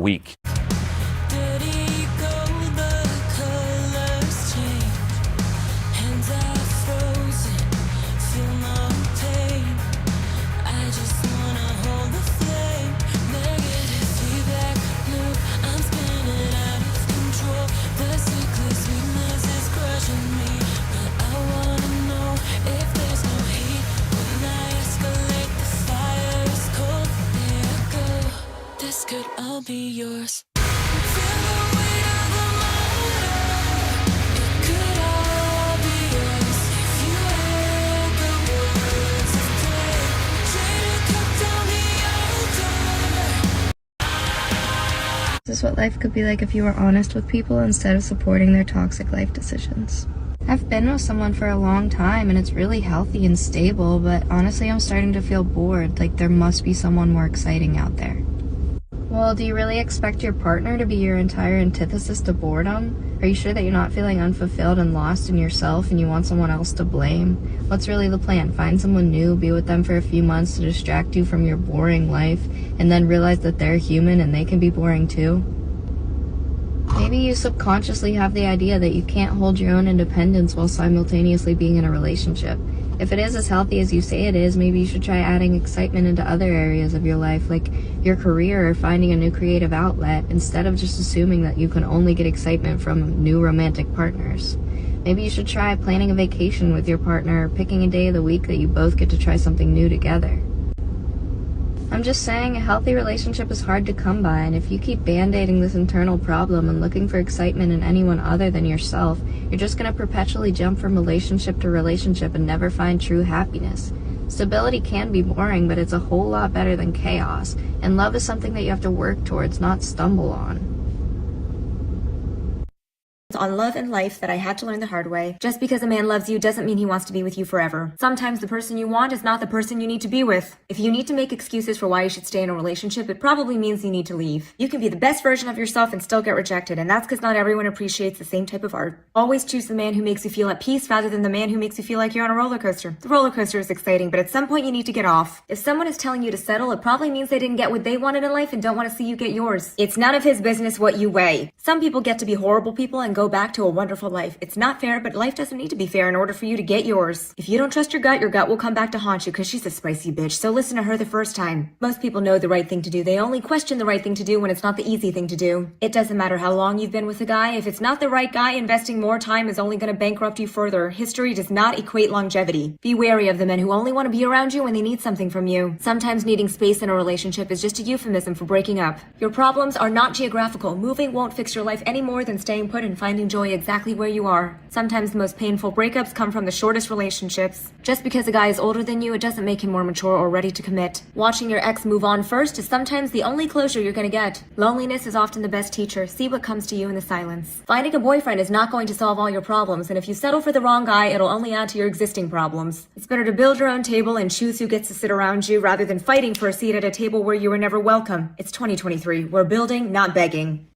week. Could all be yours. This is what life could be like if you were honest with people instead of supporting their toxic life decisions. I've been with someone for a long time and it's really healthy and stable, but honestly I'm starting to feel bored, like there must be someone more exciting out there. Well, do you really expect your partner to be your entire antithesis to boredom? Are you sure that you're not feeling unfulfilled and lost in yourself and you want someone else to blame? What's really the plan? Find someone new, be with them for a few months to distract you from your boring life, and then realize that they're human and they can be boring too? Maybe you subconsciously have the idea that you can't hold your own independence while simultaneously being in a relationship. If it is as healthy as you say it is, maybe you should try adding excitement into other areas of your life, like your career or finding a new creative outlet, instead of just assuming that you can only get excitement from new romantic partners. Maybe you should try planning a vacation with your partner, or picking a day of the week that you both get to try something new together. I'm just saying, a healthy relationship is hard to come by, and if you keep band-aiding this internal problem and looking for excitement in anyone other than yourself, you're just going to perpetually jump from relationship to relationship and never find true happiness. Stability can be boring, but it's a whole lot better than chaos, and love is something that you have to work towards, not stumble on. On love and life that I had to learn the hard way. Just because a man loves you doesn't mean he wants to be with you forever. Sometimes the person you want is not the person you need to be with. If you need to make excuses for why you should stay in a relationship, it probably means you need to leave. You can be the best version of yourself and still get rejected, and that's because not everyone appreciates the same type of art. Always choose the man who makes you feel at peace rather than the man who makes you feel like you're on a roller coaster. The roller coaster is exciting, but at some point you need to get off. If someone is telling you to settle, it probably means they didn't get what they wanted in life and don't want to see you get yours. It's none of his business what you weigh. Some people get to be horrible people and go back to a wonderful life. It's not fair, but life doesn't need to be fair in order for you to get yours. If you don't trust your gut will come back to haunt you because she's a spicy bitch, so listen to her the first time. Most people know the right thing to do. They only question the right thing to do when it's not the easy thing to do. It doesn't matter how long you've been with a guy. If it's not the right guy, investing more time is only going to bankrupt you further. History does not equate longevity. Be wary of the men who only want to be around you when they need something from you. Sometimes needing space in a relationship is just a euphemism for breaking up. Your problems are not geographical. Moving won't fix your life any more than staying put and finding joy exactly where you are. Sometimes the most painful breakups come from the shortest relationships. Just because a guy is older than you, it doesn't make him more mature or ready to commit. Watching your ex move on first is sometimes the only closure you're gonna get. Loneliness is often the best teacher. See what comes to you in the silence. Finding a boyfriend is not going to solve all your problems, and if you settle for the wrong guy, it'll only add to your existing problems. It's better to build your own table and choose who gets to sit around you rather than fighting for a seat at a table where you were never welcome. It's 2023. We're building, not begging.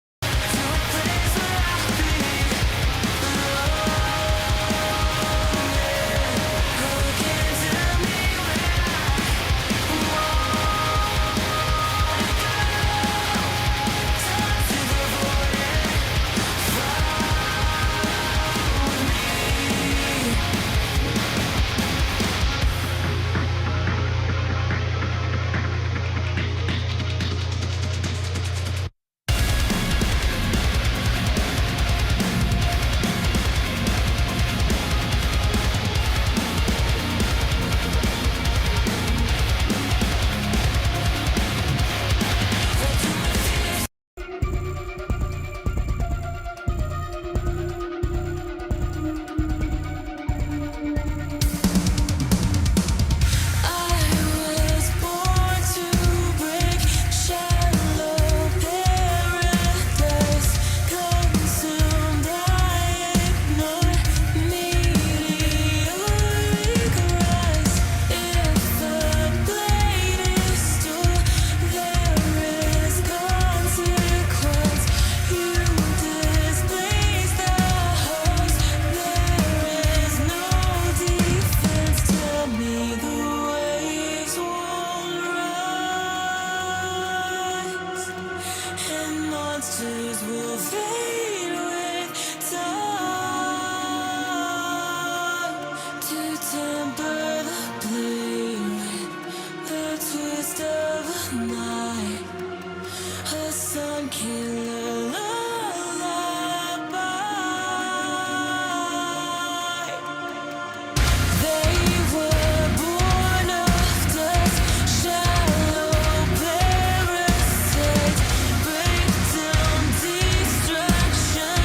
colors will fade with time. To temper the blade with the twist of a knife. A sun killer lullaby. They were born of dust, shallow parasites, breakdown, destruction,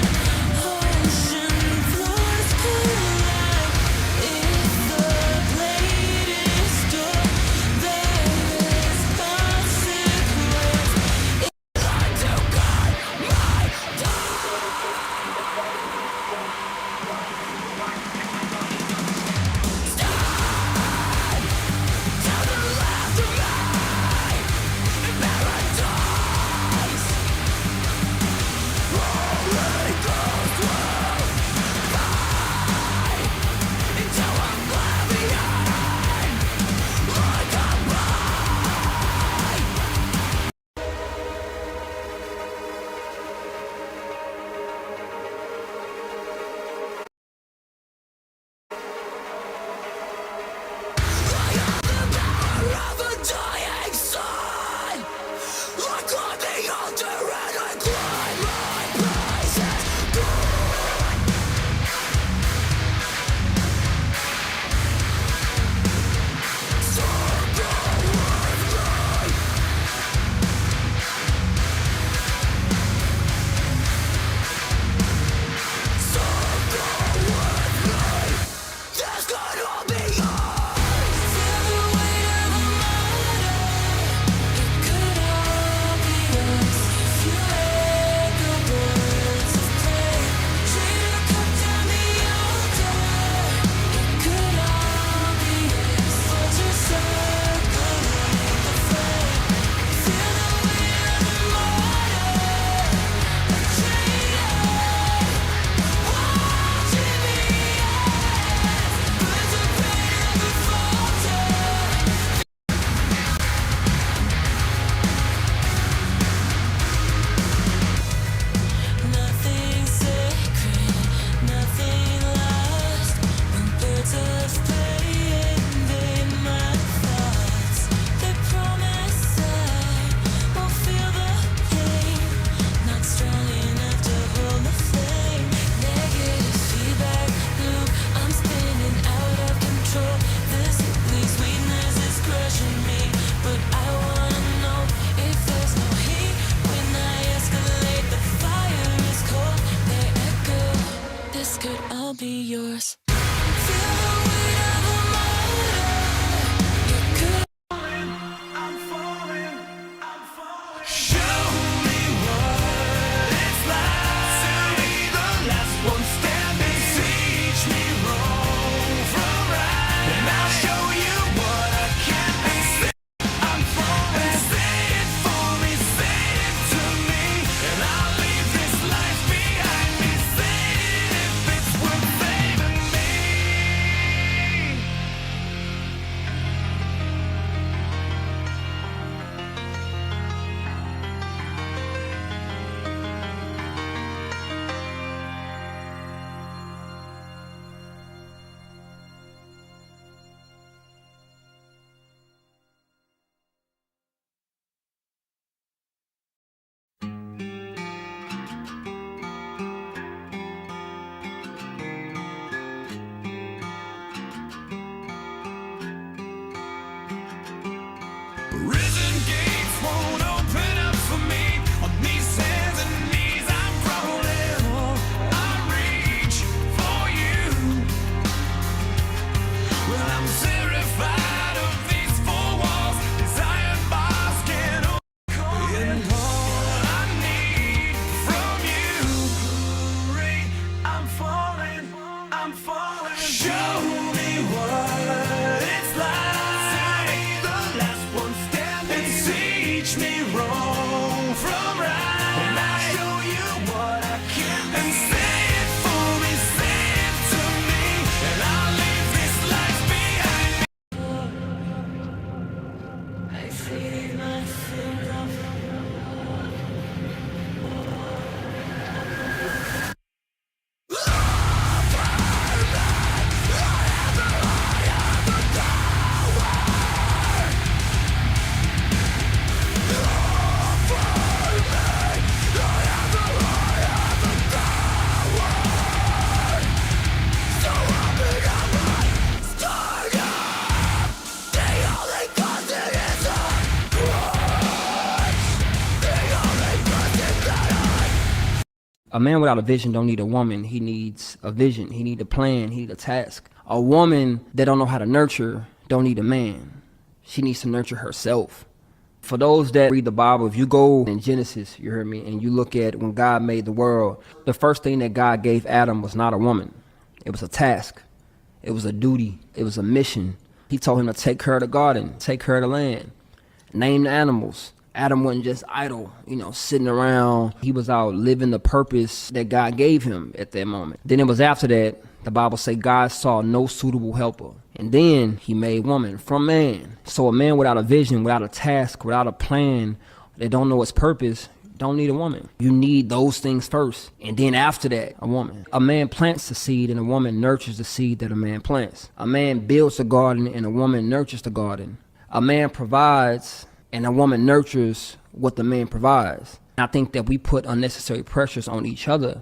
ocean floors collide. If the blade is dull, there is consequence. Nothing sacred, nothing lost. When birds of prey invade my thoughts, they promise I won't feel the pain. Not strong enough to hold the flame. Negative feedback loop, I'm spinning out of control. This sickly sweetness is crushing me, but I wanna know if there's no heat when I escalate. The fire is cold, they echo. This could all be yours. Feel the weight of a motor. You could. I'm falling. Show me what it's like to be the last one standing. Teach me wrong from right, and I'll show you what I can be. I'm falling. Say it for me, say it to me, and I'll leave this life behind me. Say it if it's worth saving me. Prison gates won't open up for me. On these hands and knees I'm crawling. I reach for you. Well, I'm terrified of these four walls. These iron bars can't and all I need from you. I'm falling, I'm falling. Show me what it's like. The last one standing. Teach me wrong from right, and I'll show you what I can be. And say it for me, say it to me, and I'll leave this life behind me. I see nothing of A man without a vision don't need a woman. He needs a vision. He need a plan. He need a task. A woman that don't know how to nurture don't need a man. She needs to nurture herself. For those that read the Bible, if you go in Genesis, you heard me, and you look at when God made the world, the first thing that God gave Adam was not a woman. It was a task. It was a duty. It was a mission. He told him to take care of the garden, take care of the land, name the animals. Adam wasn't just idle, sitting around. He was out living the purpose that God gave him at that moment. Then it was after that, the Bible say God saw no suitable helper. And then he made woman from man. So a man without a vision, without a task, without a plan, that don't know its purpose, don't need a woman. You need those things first. And then after that, a woman. A man plants the seed and a woman nurtures the seed that a man plants. A man builds a garden and a woman nurtures the garden. A man provides and a woman nurtures what the man provides. I think that we put unnecessary pressures on each other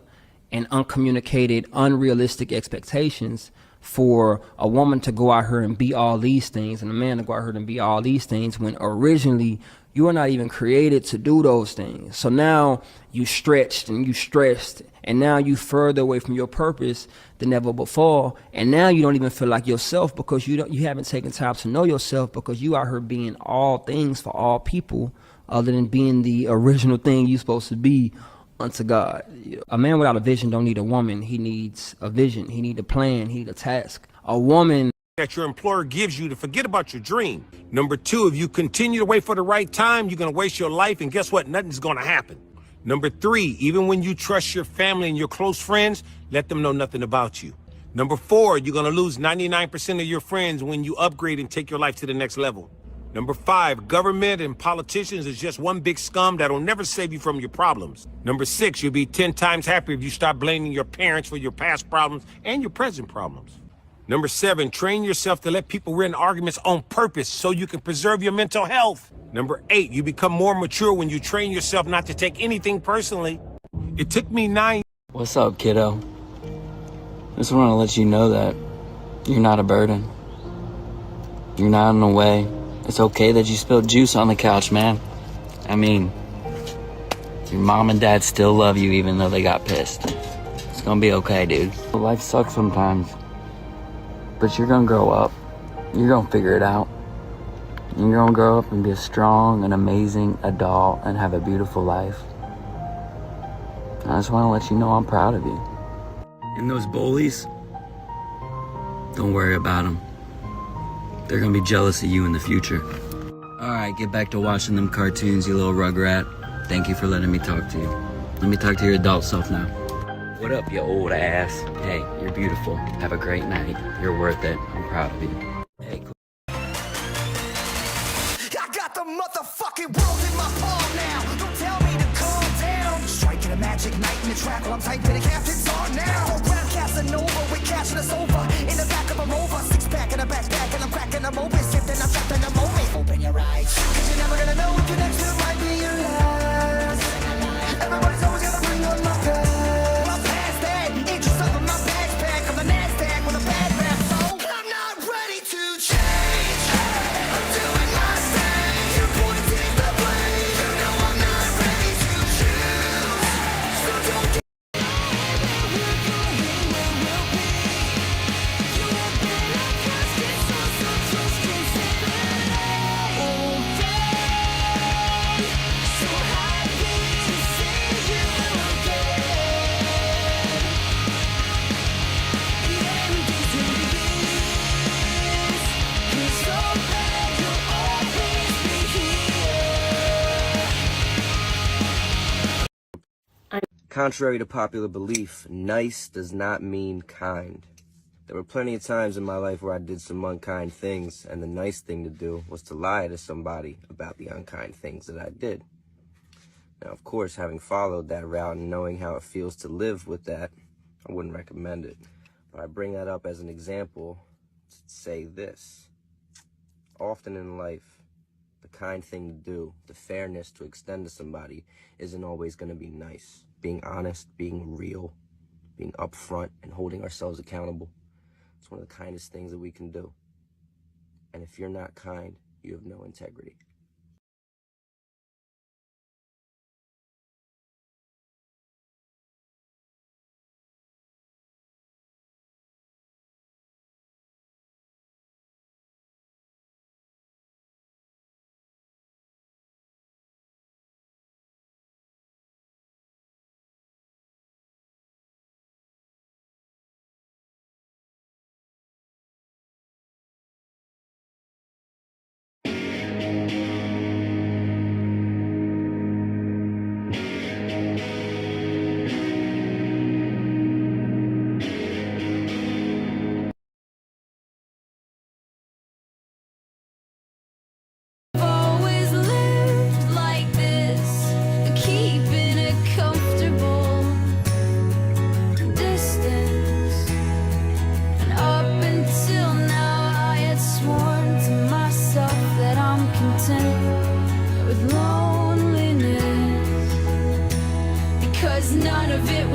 and uncommunicated, unrealistic expectations for a woman to go out here and be all these things and a man to go out here and be all these things when originally you are not even created to do those things. So now you stretched and you stressed and now you further away from your purpose than ever before. And now you don't even feel like yourself because you haven't taken time to know yourself because you out here being all things for all people other than being the original thing you're supposed to be unto God. A man without a vision don't need a woman. He needs a vision. He need a plan. He need a task. A woman that your employer gives you to forget about your dream. Number two, if you continue to wait for the right time, you're going to waste your life, and guess what? Nothing's going to happen. Number three, even when you trust your family and your close friends, let them know nothing about you. Number four, you're going to lose 99% of your friends when you upgrade and take your life to the next level. Number five, government and politicians is just one big scum that'll never save you from your problems. Number six, you'll be 10 times happier if you stop blaming your parents for your past problems and your present problems. Number seven, train yourself to let people win arguments on purpose so you can preserve your mental health. Number eight, you become more mature when you train yourself not to take anything personally. It took me 9 What's up, kiddo? Just want to let you know that you're not a burden. You're not in the way. It's okay that you spilled juice on the couch, man. I mean, your mom and dad still love you even though they got pissed. It's gonna be okay, dude. Life sucks sometimes, but you're gonna grow up. You're gonna figure it out. You're gonna grow up and be a strong and amazing adult and have a beautiful life. I just want to let you know I'm proud of you. And those bullies, don't worry about them. They're gonna be jealous of you in the future. Alright, get back to watching them cartoons, you little rugrat. Thank you for letting me talk to you. Let me talk to your adult self now. What up, you old ass? Hey, you're beautiful. Have a great night. You're worth it. I'm proud of you. Hey, cool. I got the motherfucking world in my palm now. Don't tell me to calm down. Striking a magic night in the track while I'm typing the captain's on now. Ground Casanova, we're catching us over. In the back of a rover, six pack in a backpack, and I'm cracking them open. Sipping, I'm trapped in a moment. Open your eyes, cause you're never gonna know if your next two might be your last. Everybody's always gonna bring on my past. My past that, interest up in my backpack. I'm the NASDAQ with a bad rap, so I'm not ready to change. I'm doing my thing. You're pointing the blame. You know I'm not ready to choose. So don't get Contrary to popular belief, nice does not mean kind. There were plenty of times in my life where I did some unkind things, and the nice thing to do was to lie to somebody about the unkind things that I did. Now, of course, having followed that route and knowing how it feels to live with that, I wouldn't recommend it. But I bring that up as an example to say this. Often in life, the kind thing to do, the fairness to extend to somebody, isn't always going to be nice. Being honest, being real, being upfront, and holding ourselves accountable. It's one of the kindest things that we can do. And if you're not kind, you have no integrity.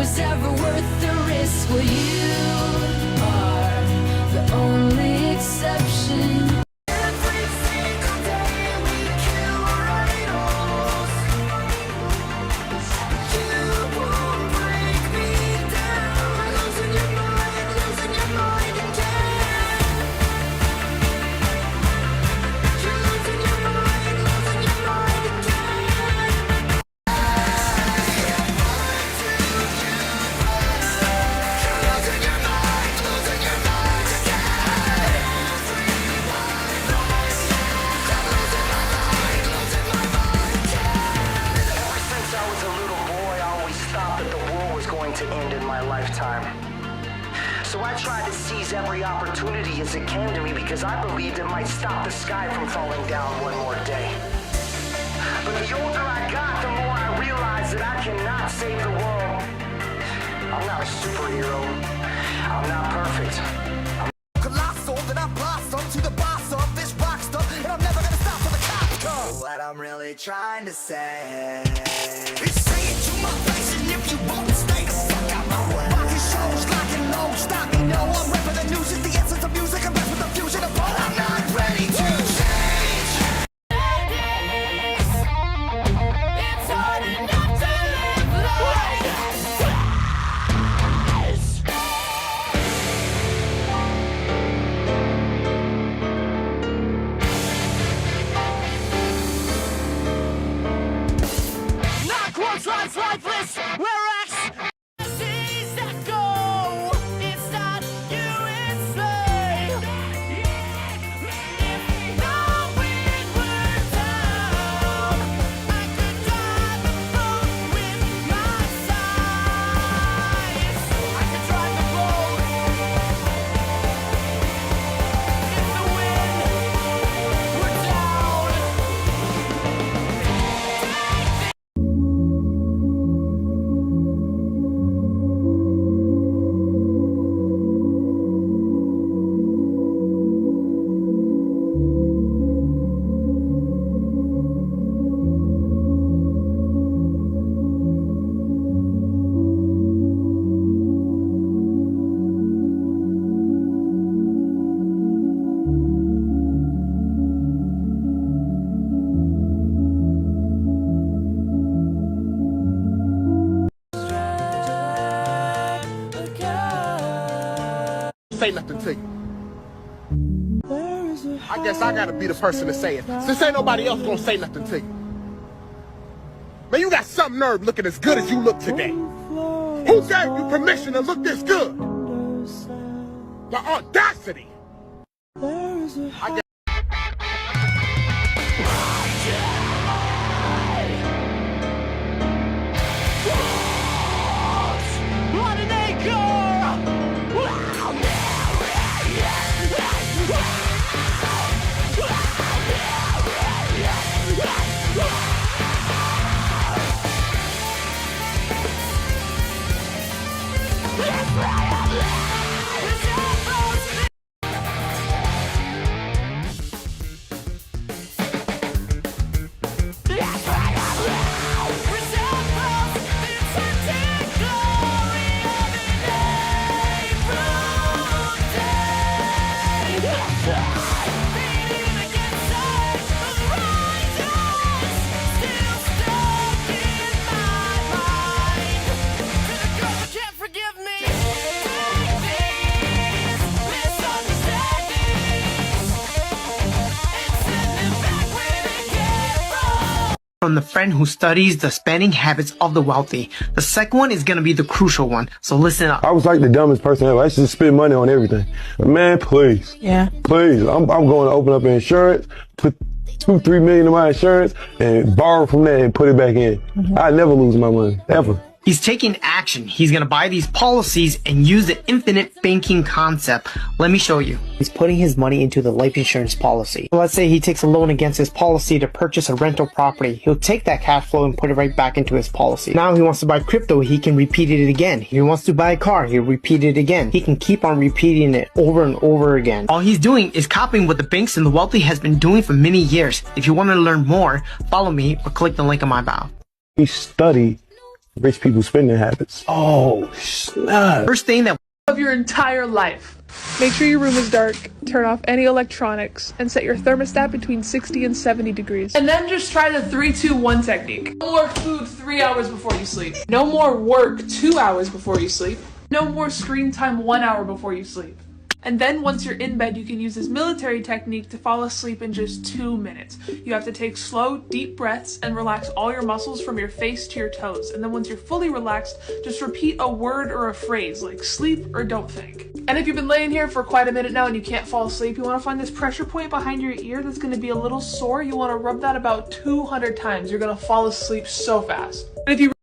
was ever worth the risk. Well, you are the only exception. Every single day we kill our idols. You won't break me down. Losing your mind again. You're losing your mind again. Ever since I was a little boy, I always thought that the world was going to end in my lifetime. So I tried to seize every opportunity as it came to me because I believed it might stop the sky from falling down one more day. But the older I got, the more I realized that I cannot save the world. I'm not a superhero. I'm not perfect. Colossal, that I blossom to the boss of this rock stuff, and I'm never gonna stop till the cops come. What I'm really trying to say is say it to my face, and if you won't stay the fuck out my way. Rocking shows, locking low, stop me, no, I'm rapping the news, is the essence of music, I'm with the fusion of both. I'm not ready to change. It's hard enough to live life. Not once life's lifeless, we're Seas that go, it's not you, it's me. If the wind were down, I could drive the boat with my sighs. I could drive the boat if the wind were down. say nothing to you. I guess I gotta be the person to say it, since ain't nobody else gonna say nothing to you. Man, you got some nerve looking as good as you look today. Who gave you permission to look this good? The audacity. I guess From the friend who studies the spending habits of the wealthy. The second one is going to be the crucial one, so listen up. I was like the dumbest person ever. I used to spend money on everything. Man, please. Yeah. Please. I'm going to open up an insurance, put $2-3 million in my insurance, and borrow from that and put it back in. I never lose my money, ever. He's taking action. He's going to buy these policies and use the infinite banking concept. Let me show you. He's putting his money into the life insurance policy. So let's say he takes a loan against his policy to purchase a rental property. He'll take that cash flow and put it right back into his policy. Now he wants to buy crypto. He can repeat it again. He wants to buy a car. He'll repeat it again. He can keep on repeating it over and over again. All he's doing is copying what the banks and the wealthy has been doing for many years. If you want to learn more, follow me or click the link in my bio. We study rich people's spending habits. Oh, snap. First thing that Of your entire life. Make sure your room is dark, turn off any electronics, and set your thermostat between 60 and 70 degrees. And then just try the 3-2-1 technique. No more food 3 hours before you sleep. No more work 2 hours before you sleep. No more screen time 1 hour before you sleep. And then once you're in bed, you can use this military technique to fall asleep in just 2 minutes. You have to take slow, deep breaths and relax all your muscles from your face to your toes. And then once you're fully relaxed, just repeat a word or a phrase like sleep or don't think. And if you've been laying here for quite a minute now and you can't fall asleep, you want to find this pressure point behind your ear that's going to be a little sore. You want to rub that about 200 times. You're going to fall asleep so fast. And if you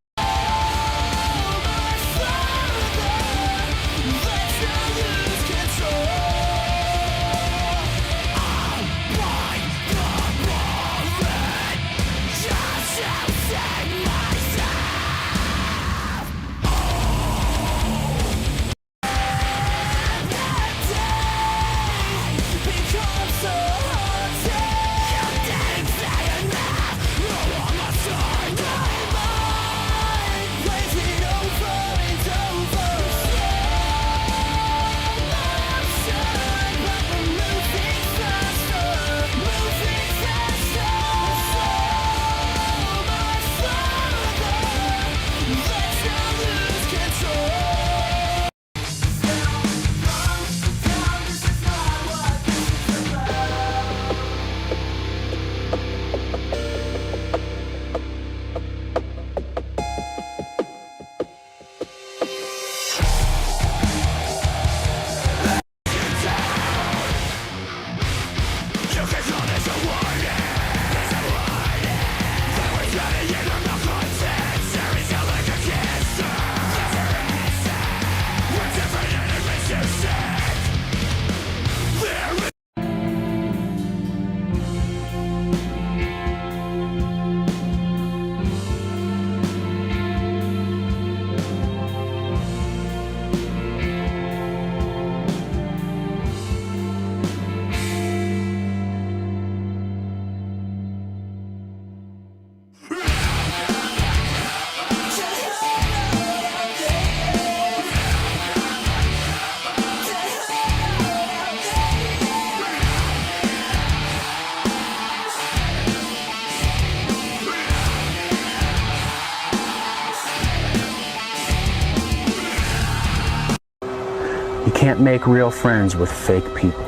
You can't make real friends with fake people.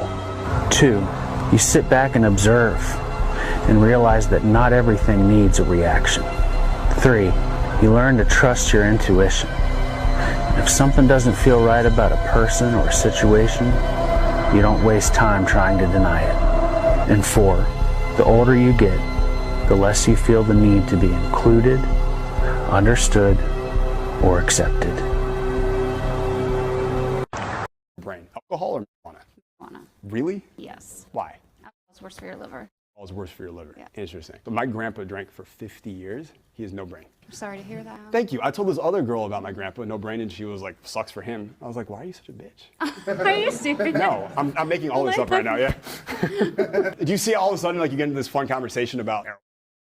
2, you sit back and observe and realize that not everything needs a reaction. 3, you learn to trust your intuition. If something doesn't feel right about a person or a situation, you don't waste time trying to deny it. And 4, the older you get, the less you feel the need to be included, understood, or accepted. Brain. Alcohol or marijuana? Marijuana. Really? Yes. Why? Alcohol's worse for your liver. Alcohol is worse for your liver. Yeah. Interesting. But my grandpa drank for 50 years. He has no brain. I'm sorry to hear that. Thank you. I told this other girl about my grandpa, no brain, and she was like, sucks for him. I was like, why are you such a bitch? Are you serious? No, I'm making all this up right now, yeah. Do you see all of a sudden, like, you get into this fun conversation about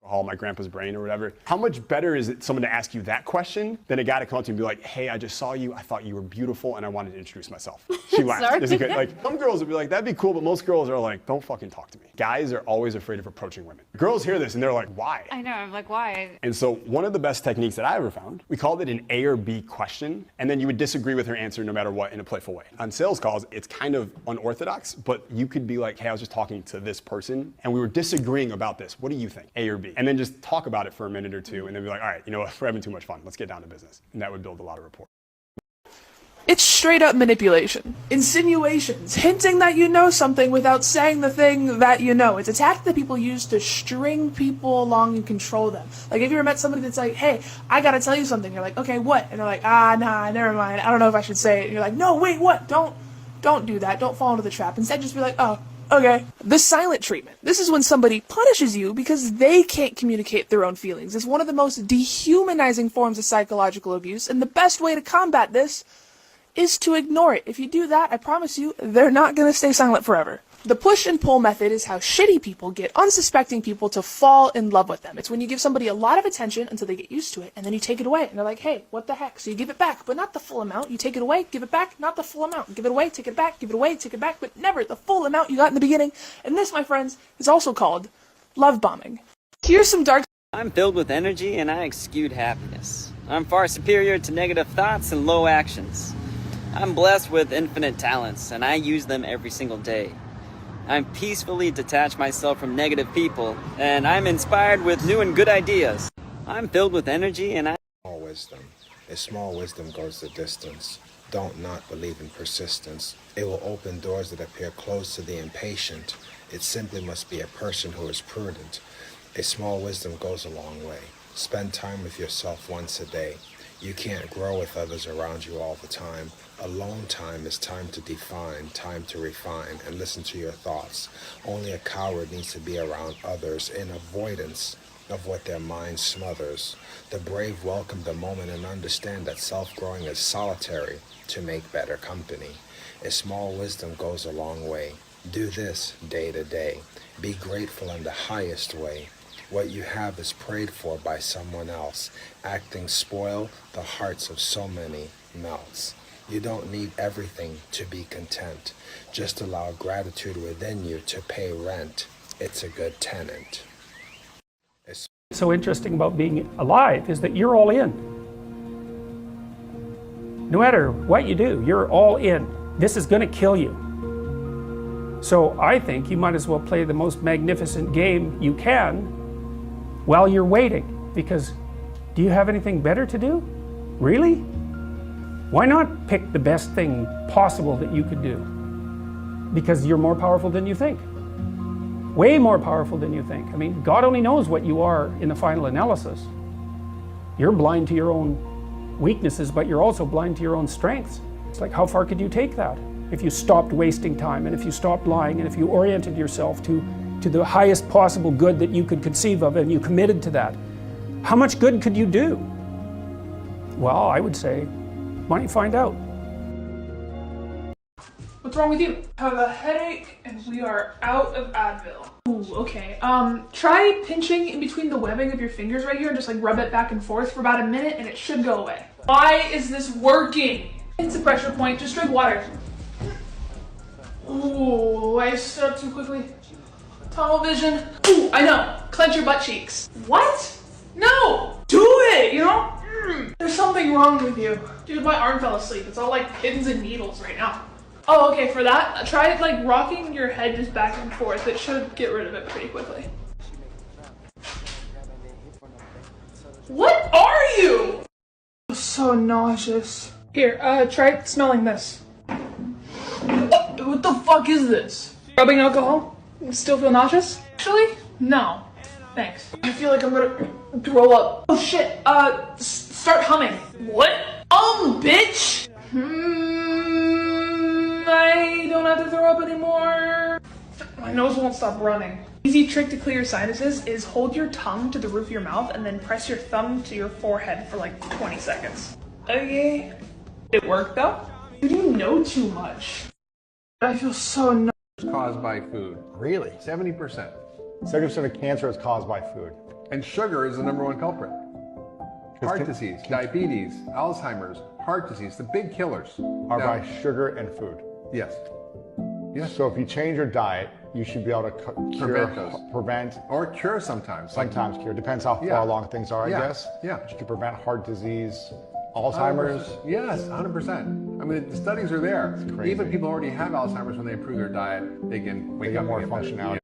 alcohol, my grandpa's brain or whatever? How much better is it someone to ask you that question than a guy to come up to you and be like, hey, I just saw you, I thought you were beautiful, and I wanted to introduce myself. She laughed. Sorry. Is it good? Like, some girls would be like, that'd be cool, but most girls are like, don't fucking talk to me. Guys are always afraid of approaching women. Girls hear this and they're like, why? I know, I'm like, why? And so one of the best techniques that I ever found, we called it an A or B question, and then you would disagree with her answer no matter what in a playful way. On sales calls, it's kind of unorthodox, but you could be like, hey, I was just talking to this person, and we were disagreeing about this. What do you think, A or B? And then just talk about it for a minute or two, and then be like, all right, you know what, we're having too much fun. Let's get down to business. And that would build a lot of rapport. It's straight up manipulation. Insinuations, hinting that you know something without saying the thing that you know. It's a tactic that people use to string people along and control them. Like, have you ever met somebody that's like, hey, I gotta tell you something. You're like, okay, what? And they're like, nah, never mind. I don't know if I should say it. And you're like, no, wait, what? Don't do that. Don't fall into the trap. Instead, just be like, oh, okay. The silent treatment. This is when somebody punishes you because they can't communicate their own feelings. It's one of the most dehumanizing forms of psychological abuse, and the best way to combat this is to ignore it. If you do that, I promise you, they're not going to stay silent forever. The push and pull method is how shitty people get unsuspecting people to fall in love with them. It's when you give somebody a lot of attention until they get used to it, and then you take it away, and they're like, hey, what the heck? So you give it back, but not the full amount. You take it away, give it back, not the full amount. Give it away, take it back, give it away, take it back, but never the full amount you got in the beginning. And this, my friends, is also called love bombing. Here's some dark... I'm filled with energy and I exude happiness. I'm far superior to negative thoughts and low actions. I'm blessed with infinite talents, and I use them every single day. I'm peacefully detached myself from negative people, and I'm inspired with new and good ideas. I'm filled with energy and I... Small wisdom. A small wisdom goes the distance. Don't not believe in persistence. It will open doors that appear closed to the impatient. It simply must be a person who is prudent. A small wisdom goes a long way. Spend time with yourself once a day. You can't grow with others around you all the time. Alone time is time to define, time to refine, and listen to your thoughts. Only a coward needs to be around others in avoidance of what their mind smothers. The brave welcome the moment and understand that self-growing is solitary to make better company. A small wisdom goes a long way. Do this day to day. Be grateful in the highest way. What you have is prayed for by someone else. Acting spoil the hearts of so many melts. You don't need everything to be content. Just allow gratitude within you to pay rent. It's a good tenant. What's so interesting about being alive is that you're all in. No matter what you do, you're all in. This is going to kill you. So I think you might as well play the most magnificent game you can while you're waiting. Because do you have anything better to do? Really? Why not pick the best thing possible that you could do? Because you're more powerful than you think. Way more powerful than you think. I mean, God only knows what you are in the final analysis. You're blind to your own weaknesses, but you're also blind to your own strengths. It's like, how far could you take that? If you stopped wasting time, and if you stopped lying, and if you oriented yourself to the highest possible good that you could conceive of, and you committed to that, how much good could you do? Well, I would say, why don't you find out? What's wrong with you? I have a headache and we are out of Advil. Ooh, okay. Try pinching in between the webbing of your fingers right here and just like rub it back and forth for about a minute and it should go away. Why is this working? It's a pressure point, just drink water. Ooh, I stood up too quickly. Tunnel vision. Ooh, I know. Clench your butt cheeks. What? No! Do it, you know? There's something wrong with you. Dude, my arm fell asleep. It's all like pins and needles right now. Oh, okay, for that, try like rocking your head just back and forth. It should get rid of it pretty quickly. What are you? I'm so nauseous. Here, try smelling this. What the fuck is this? Rubbing alcohol? Still feel nauseous? Actually, no. Thanks. I feel like I'm gonna throw up. Oh shit, start humming. What? Bitch! I don't have to throw up anymore. My nose won't stop running. Easy trick to clear your sinuses is hold your tongue to the roof of your mouth and then press your thumb to your forehead for like 20 seconds. Okay. It worked though? You know too much. I feel so nauseous. Caused by food. Really? 70%. 70% of cancer is caused by food. And sugar is the #1 culprit. Heart disease, diabetes, Alzheimer's, heart disease, the big killers. Are by sugar and food. Yes. Yes. So if you change your diet, you should be able to prevent or cure sometimes. Sometimes cure. Depends how far along things are, I guess. Yeah. But you can prevent heart disease, Alzheimer's. 100%. Yes, 100%. I mean, the studies are there. Even people who already have Alzheimer's, when they improve their diet, they can wake up more and get functionality.